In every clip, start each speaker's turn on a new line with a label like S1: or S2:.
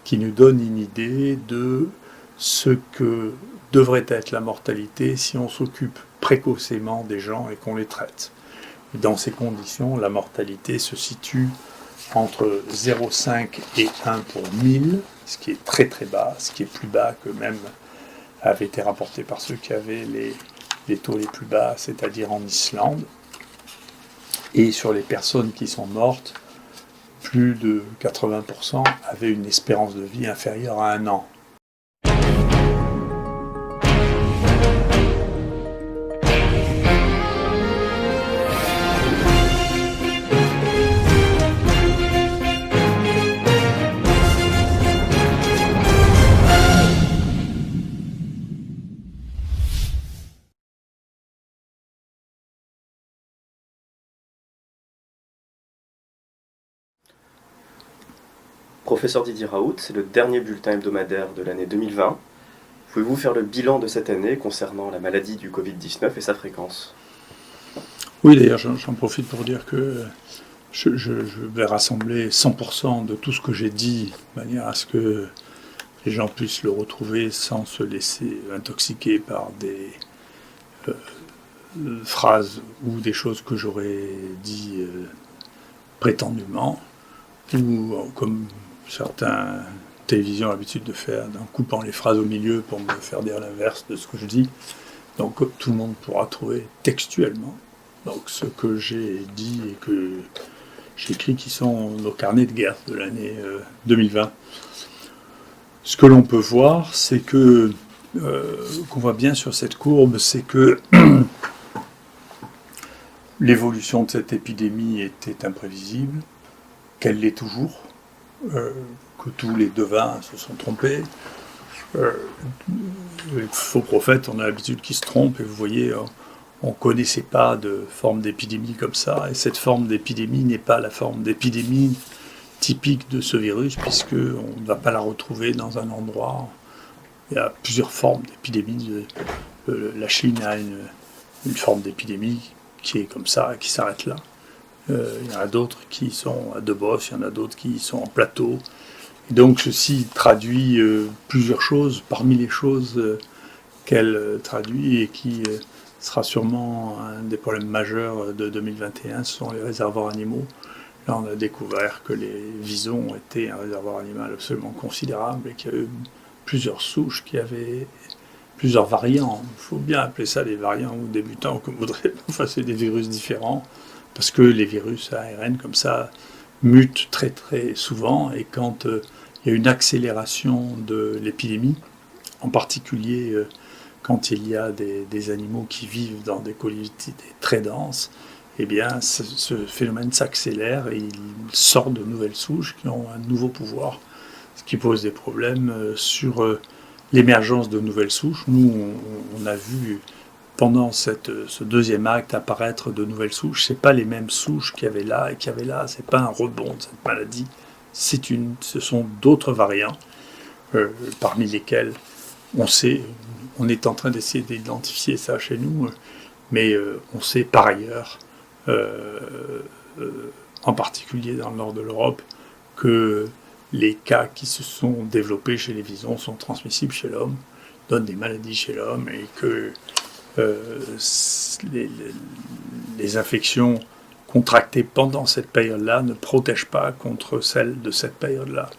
S1: qui nous donne une idée de ce que devrait être la mortalité si on s'occupe précocement des gens et qu'on les traite. Et dans ces conditions, la mortalité se situe entre 0,5 et 1 pour 1000, ce qui est très très bas, ce qui est plus bas que même avait été rapporté par ceux qui avaient les taux les plus bas, c'est-à-dire en Islande. Et sur les personnes qui sont mortes, plus de 80% avaient une espérance de vie inférieure à 1 an.
S2: Professeur Didier Raoult, c'est le dernier bulletin hebdomadaire de l'année 2020. Pouvez-vous faire le bilan de cette année concernant la maladie du Covid-19 et sa fréquence?
S1: Oui, d'ailleurs, j'en profite pour dire que je vais rassembler 100% de tout ce que j'ai dit, de manière à ce que les gens puissent le retrouver sans se laisser intoxiquer par des phrases ou des choses que j'aurais dit prétendument, ou comme certains télévisions ont l'habitude de faire, en coupant les phrases au milieu pour me faire dire l'inverse de ce que je dis. Donc tout le monde pourra trouver textuellement donc, ce que j'ai dit et que j'ai écrit, qui sont nos carnets de guerre de l'année 2020. Ce que l'on peut voir, c'est que, qu'on voit bien sur cette courbe, c'est que l'évolution de cette épidémie était imprévisible, qu'elle l'est toujours, que tous les devins se sont trompés. Les faux prophètes, on a l'habitude qu'ils se trompent, et vous voyez, on ne connaissait pas de forme d'épidémie comme ça, et cette forme d'épidémie n'est pas la forme d'épidémie typique de ce virus, puisqu'on ne va pas la retrouver dans un endroit. Il y a plusieurs formes d'épidémie. La Chine a une forme d'épidémie qui est comme ça, qui s'arrête là. Il y en a d'autres qui sont à Debos, il y en a d'autres qui sont en plateau. Et donc ceci traduit plusieurs choses, parmi les choses qu'elle traduit et qui sera sûrement un des problèmes majeurs de 2021, ce sont les réservoirs animaux. Là, on a découvert que les visons étaient un réservoir animal absolument considérable et qu'il y a eu plusieurs souches qui avaient plusieurs variants. Il faut bien appeler ça des variants ou débutants, comme vous voudrez. Enfin, c'est des virus différents, parce que les virus à ARN, comme ça, mutent très très souvent. Et quand il y a une accélération de l'épidémie, en particulier quand il y a des animaux qui vivent dans des collectivités très denses, eh bien, ce phénomène s'accélère et il sort de nouvelles souches qui ont un nouveau pouvoir, ce qui pose des problèmes sur l'émergence de nouvelles souches. Nous, on a vu pendant ce deuxième acte apparaître de nouvelles souches. Ce n'est pas les mêmes souches qu'il y avait là et qu'il y avait là. Ce n'est pas un rebond de cette maladie. Ce sont d'autres variants, parmi lesquels on sait, on est en train d'essayer d'identifier ça chez nous, mais on sait par ailleurs, en particulier dans le nord de l'Europe, que les cas qui se sont développés chez les visons sont transmissibles chez l'homme, donnent des maladies chez l'homme, et que les infections contractées pendant cette période-là ne protègent pas contre celles de cette période-là,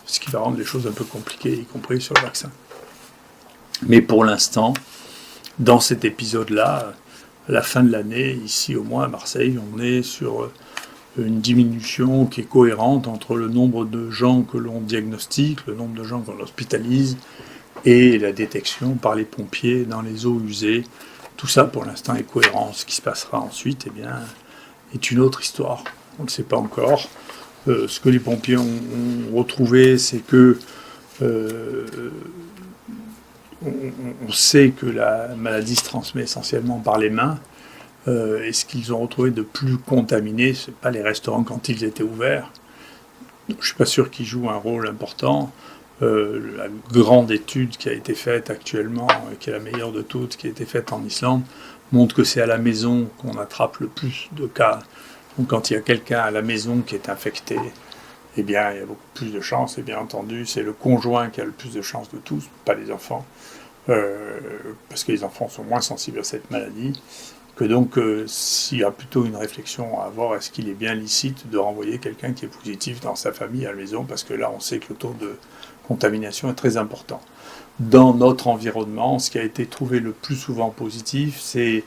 S1: ce qui va rendre les choses un peu compliquées, y compris sur le vaccin. Mais pour l'instant, dans cet épisode-là, à la fin de l'année, ici au moins à Marseille, on est sur une diminution qui est cohérente entre le nombre de gens que l'on diagnostique, le nombre de gens qu'on hospitalise, et la détection par les pompiers dans les eaux usées. Tout ça, pour l'instant, est cohérent. Ce qui se passera ensuite, eh bien, est une autre histoire. On ne le sait pas encore. Ce que les pompiers ont retrouvé, c'est que on sait que la maladie se transmet essentiellement par les mains. Et ce qu'ils ont retrouvé de plus contaminé, ce n'est pas les restaurants quand ils étaient ouverts. Je ne suis pas sûr qu'ils jouent un rôle important. La grande étude qui a été faite actuellement, qui est la meilleure de toutes, qui a été faite en Islande, montre que c'est à la maison qu'on attrape le plus de cas. Donc quand il y a quelqu'un à la maison qui est infecté, eh bien, il y a beaucoup plus de chances, et bien entendu, c'est le conjoint qui a le plus de chances de tous, pas les enfants, parce que les enfants sont moins sensibles à cette maladie, que donc s'il y a plutôt une réflexion à avoir, est-ce qu'il est bien licite de renvoyer quelqu'un qui est positif dans sa famille à la maison, parce que là, on sait que le taux de contamination est très important. Dans notre environnement, ce qui a été trouvé le plus souvent positif, c'est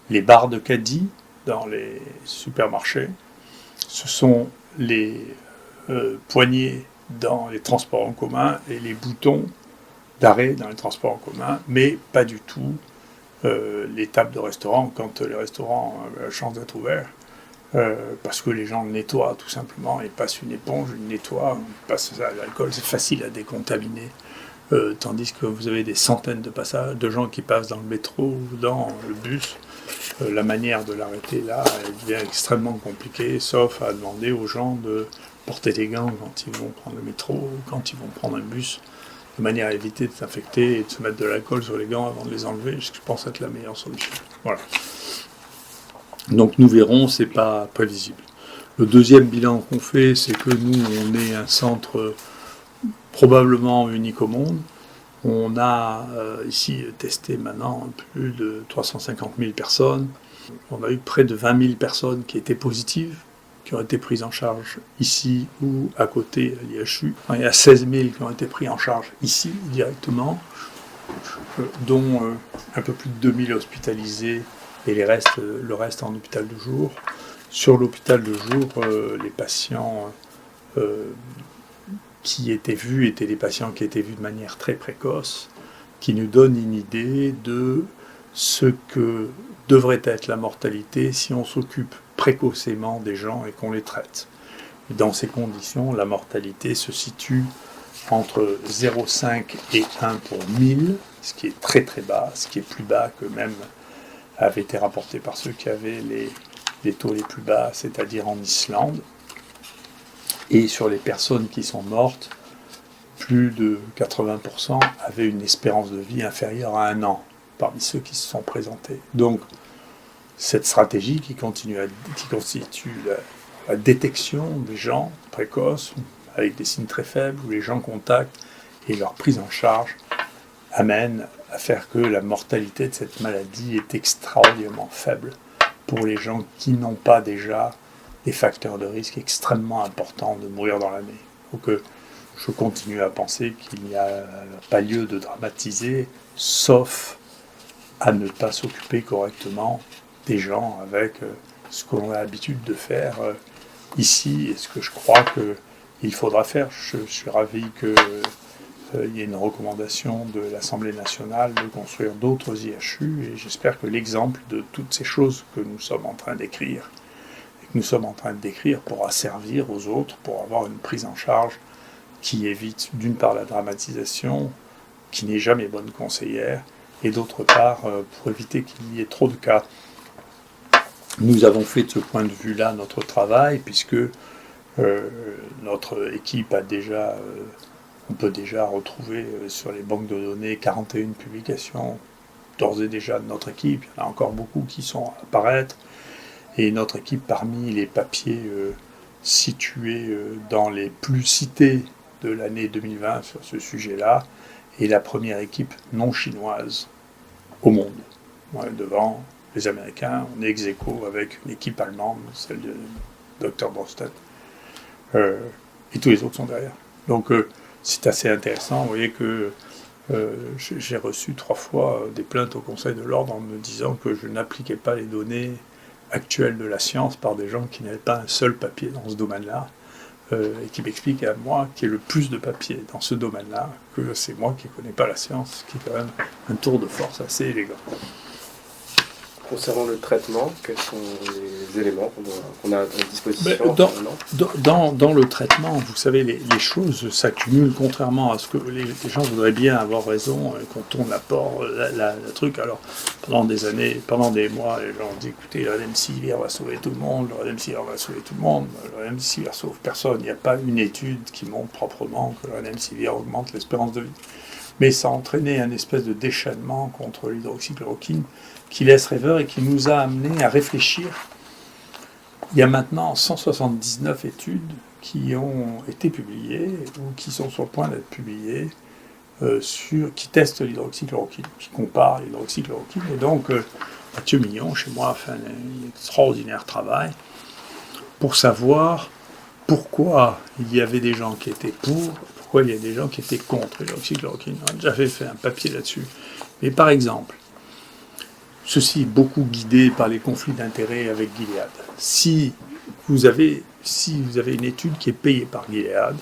S1: les barres de caddie dans les supermarchés. Ce sont les poignées dans les transports en commun et les boutons d'arrêt dans les transports en commun, mais pas du tout les tables de restaurant quand les restaurants ont la chance d'être ouverts, parce que les gens le nettoient tout simplement, ils passent une éponge, ils nettoient, ils passent ça à l'alcool, c'est facile à décontaminer. Tandis que vous avez des centaines de gens qui passent dans le métro ou dans le bus, la manière de l'arrêter là, elle devient extrêmement compliquée, sauf à demander aux gens de porter des gants quand ils vont prendre le métro ou quand ils vont prendre un bus, de manière à éviter de s'infecter et de se mettre de l'alcool sur les gants avant de les enlever, ce que je pense être la meilleure solution. Voilà. Donc nous verrons, c'est pas prévisible. Le deuxième bilan qu'on fait, c'est que nous, on est un centre probablement unique au monde. On a ici testé maintenant plus de 350 000 personnes. On a eu près de 20 000 personnes qui étaient positives, qui ont été prises en charge ici ou à côté à l'IHU. Il y a 16 000 qui ont été pris en charge ici directement, dont un peu plus de 2 000 hospitalisés et le reste en hôpital de jour. Sur l'hôpital de jour, les patients qui étaient vus étaient des patients qui étaient vus de manière très précoce, qui nous donnent une idée de ce que devrait être la mortalité si on s'occupe précocement des gens et qu'on les traite. Dans ces conditions, la mortalité se situe entre 0,5 et 1 pour 1000, ce qui est très très bas, ce qui est plus bas que même avait été rapporté par ceux qui avaient les taux les plus bas, c'est-à-dire en Islande. Et sur les personnes qui sont mortes, plus de 80% avaient une espérance de vie inférieure à 1 an, parmi ceux qui se sont présentés. Donc, cette stratégie qui constitue la détection des gens précoces, avec des signes très faibles, ou les gens contactent, et leur prise en charge, amène à faire que la mortalité de cette maladie est extraordinairement faible pour les gens qui n'ont pas déjà des facteurs de risque extrêmement importants de mourir dans l'année. Donc je continue à penser qu'il n'y a pas lieu de dramatiser, sauf à ne pas s'occuper correctement des gens avec ce que l'on a l'habitude de faire ici et ce que je crois qu'il faudra faire. Je suis ravi qu'il y ait une recommandation de l'Assemblée nationale de construire d'autres IHU et j'espère que l'exemple de toutes ces choses que nous sommes en train d'écrire pourra servir aux autres pour avoir une prise en charge qui évite d'une part la dramatisation, qui n'est jamais bonne conseillère, et d'autre part pour éviter qu'il y ait trop de cas. Nous avons fait de ce point de vue-là notre travail, puisque notre équipe a déjà, on peut déjà retrouver sur les banques de données 41 publications d'ores et déjà de notre équipe. Il y en a encore beaucoup qui sont à apparaître. Et notre équipe, parmi les papiers situés dans les plus cités de l'année 2020 sur ce sujet-là, est la première équipe non chinoise au monde. Ouais, devant les Américains, on est ex aequo avec une équipe allemande, celle de Dr Drosten, et tous les autres sont derrière. Donc c'est assez intéressant. Vous voyez que j'ai reçu 3 fois des plaintes au Conseil de l'Ordre en me disant que je n'appliquais pas les données actuelle de la science par des gens qui n'avaient pas un seul papier dans ce domaine-là, et qui m'expliquent à moi qui ai le plus de papiers dans ce domaine-là, que c'est moi qui ne connais pas la science, qui est quand même un tour de force assez élégant.
S2: Concernant le traitement, quels sont les éléments qu'on a à disposition
S1: dans le traitement, vous savez, les choses s'accumulent, contrairement à ce que les gens voudraient bien avoir raison, qu'on tourne la truc. Alors, pendant des années, pendant des mois, les gens ont dit, écoutez, le Remdesivir va sauver tout le monde, le Remdesivir va sauver tout le monde, le Remdesivir sauve personne. Il n'y a pas une étude qui montre proprement que le Remdesivir augmente l'espérance de vie. Mais ça a entraîné un espèce de déchaînement contre l'hydroxychloroquine qui laisse rêveur et qui nous a amené à réfléchir. Il y a maintenant 179 études qui ont été publiés ou qui sont sur le point d'être publiés qui testent l'hydroxychloroquine, qui comparent l'hydroxychloroquine. Et donc, Mathieu Mignon, chez moi, a fait un extraordinaire travail pour savoir pourquoi il y avait des gens qui étaient pour, pourquoi il y a des gens qui étaient contre l'hydroxychloroquine. On a déjà fait un papier là-dessus. Mais par exemple, ceci est beaucoup guidé par les conflits d'intérêts avec Gilead. Si vous avez une étude qui est payée par Gilead,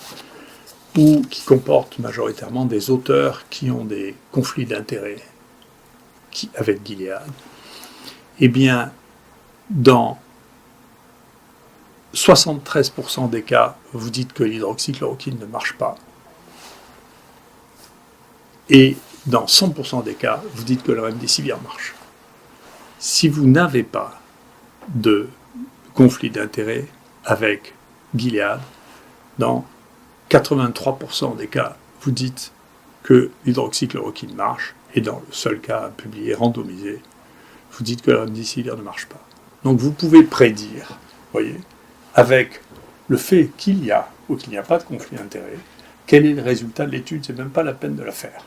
S1: ou qui comporte majoritairement des auteurs qui ont des conflits d'intérêts avec Gilead, eh bien, dans 73% des cas, vous dites que l'hydroxychloroquine ne marche pas. Et dans 100% des cas, vous dites que le remdesivir marche. Si vous n'avez pas de conflit d'intérêt avec Gilead, dans 83% des cas, vous dites que l'hydroxychloroquine marche, et dans le seul cas publié, randomisé, vous dites que le remdesivir ne marche pas. Donc vous pouvez prédire, voyez, avec le fait qu'il y a ou qu'il n'y a pas de conflit d'intérêt, quel est le résultat de l'étude, c'est même pas la peine de la faire.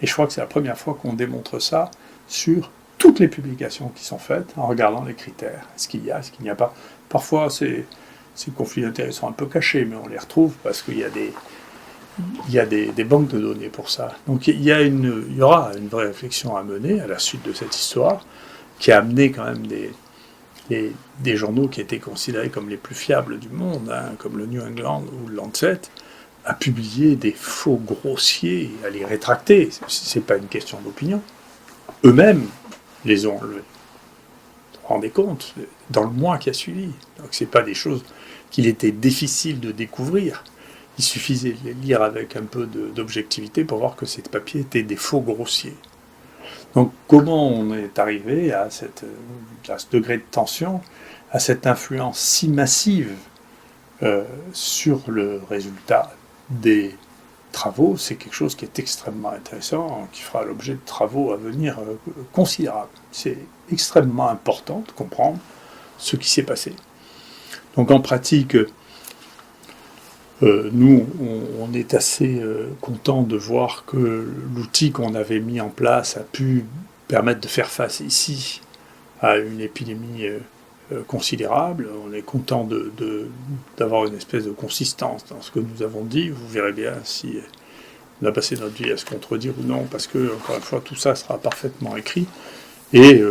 S1: Et je crois que c'est la première fois qu'on démontre ça sur toutes les publications qui sont faites, en regardant les critères. Est-ce qu'il y a, est-ce qu'il n'y a pas. Parfois, ces conflits d'intérêts sont un peu cachés, mais on les retrouve parce qu'il y a des banques de données pour ça. Donc il y aura une vraie réflexion à mener à la suite de cette histoire, qui a amené quand même des journaux qui étaient considérés comme les plus fiables du monde, comme le New England ou le Lancet, à publier des faux grossiers, à les rétracter. C'est pas une question d'opinion. Eux-mêmes les ont enlevés. Vous vous rendez compte, dans le mois qui a suivi. Donc c'est pas des choses qu'il était difficile de découvrir. Il suffisait de les lire avec un peu d'objectivité pour voir que ces papiers étaient des faux grossiers. Donc comment on est arrivé à ce degré de tension, à cette influence si massive sur le résultat des travaux, c'est quelque chose qui est extrêmement intéressant, qui fera l'objet de travaux à venir considérables. C'est extrêmement important de comprendre ce qui s'est passé. Donc en pratique, nous, on est assez content de voir que l'outil qu'on avait mis en place a pu permettre de faire face ici à une épidémie considérable. On est content d'avoir une espèce de consistance dans ce que nous avons dit. Vous verrez bien si on a passé notre vie à se contredire ou non, parce que, encore une fois, tout ça sera parfaitement écrit. Et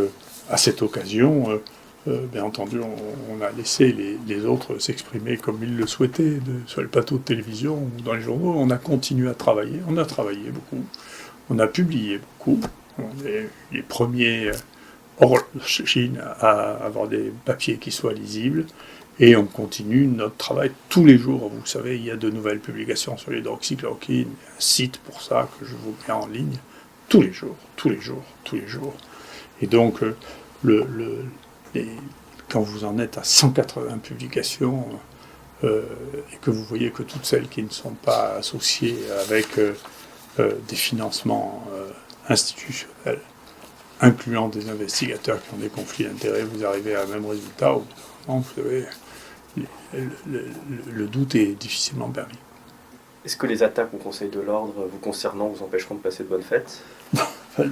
S1: à cette occasion, bien entendu, on a laissé les autres s'exprimer comme ils le souhaitaient, sur les plateaux de télévision ou dans les journaux. On a continué à travailler. On a travaillé beaucoup. On a publié beaucoup. On est les premiers hors Chine à avoir des papiers qui soient lisibles. Et on continue notre travail tous les jours. Vous savez, il y a de nouvelles publications sur l'hydroxychloroquine. Il y a un site pour ça que je vous mets en ligne tous les jours, tous les jours, tous les jours. Et donc, quand vous en êtes à 180 publications et que vous voyez que toutes celles qui ne sont pas associées avec des financements institutionnels, incluant des investigateurs qui ont des conflits d'intérêts, vous arrivez à un même résultat. Vous savez, le doute est difficilement permis.
S2: Est-ce que les attaques au Conseil de l'Ordre vous concernant vous empêcheront de passer de bonnes fêtes ?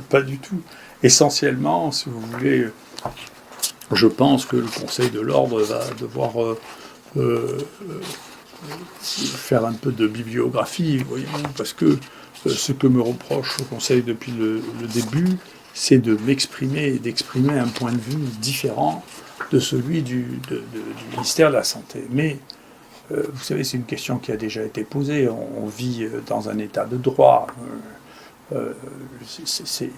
S1: Pas du tout. Essentiellement, si vous voulez, je pense que le Conseil de l'Ordre va devoir faire un peu de bibliographie, voyez, parce que ce que me reproche le Conseil depuis le début, c'est de m'exprimer et d'exprimer un point de vue différent de celui du ministère de la Santé. Mais, vous savez, c'est une question qui a déjà été posée. On vit dans un état de droit. Ces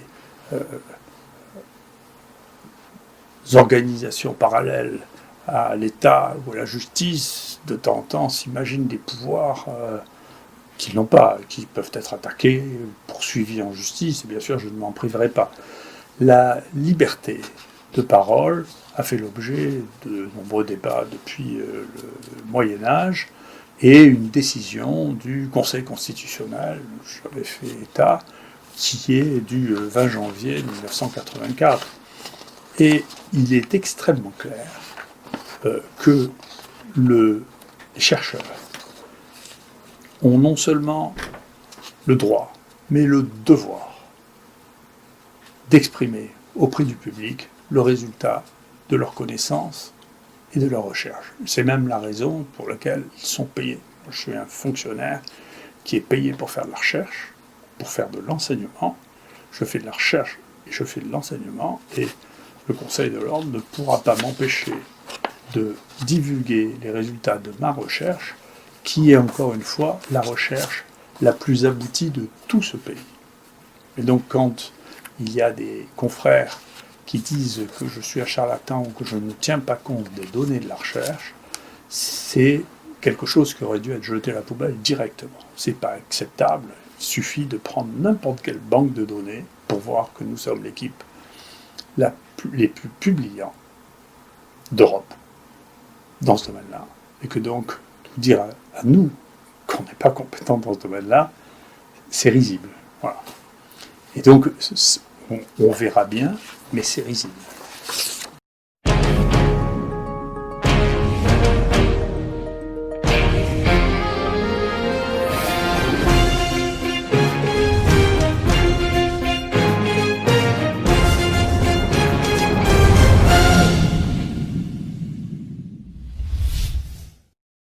S1: organisations parallèles à l'État ou à la justice, de temps en temps, s'imaginent des pouvoirs qu'ils n'ont pas, qui peuvent être attaqués, poursuivis en justice, et bien sûr, je ne m'en priverai pas. La liberté de parole a fait l'objet de nombreux débats depuis le Moyen-Âge, et une décision du Conseil constitutionnel, j'avais fait état, qui est du 20 janvier 1984. Et il est extrêmement clair que les chercheurs ont non seulement le droit, mais le devoir d'exprimer auprès du public le résultat de leurs connaissances et de leurs recherches. C'est même la raison pour laquelle ils sont payés. Je suis un fonctionnaire qui est payé pour faire de la recherche, pour faire de l'enseignement. Je fais de la recherche et je fais de l'enseignement, et le Conseil de l'Ordre ne pourra pas m'empêcher de divulguer les résultats de ma recherche, qui est encore une fois la recherche la plus aboutie de tout ce pays. Et donc quand il y a des confrères qui disent que je suis un charlatan ou que je ne tiens pas compte des données de la recherche, c'est quelque chose qui aurait dû être jeté à la poubelle directement. C'est pas acceptable. Il suffit de prendre n'importe quelle banque de données pour voir que nous sommes l'équipe les plus publiants d'Europe dans ce domaine-là. Et que donc, dire à nous qu'on n'est pas compétent dans ce domaine-là, c'est risible. Voilà. Et donc, on verra bien, mais c'est risible.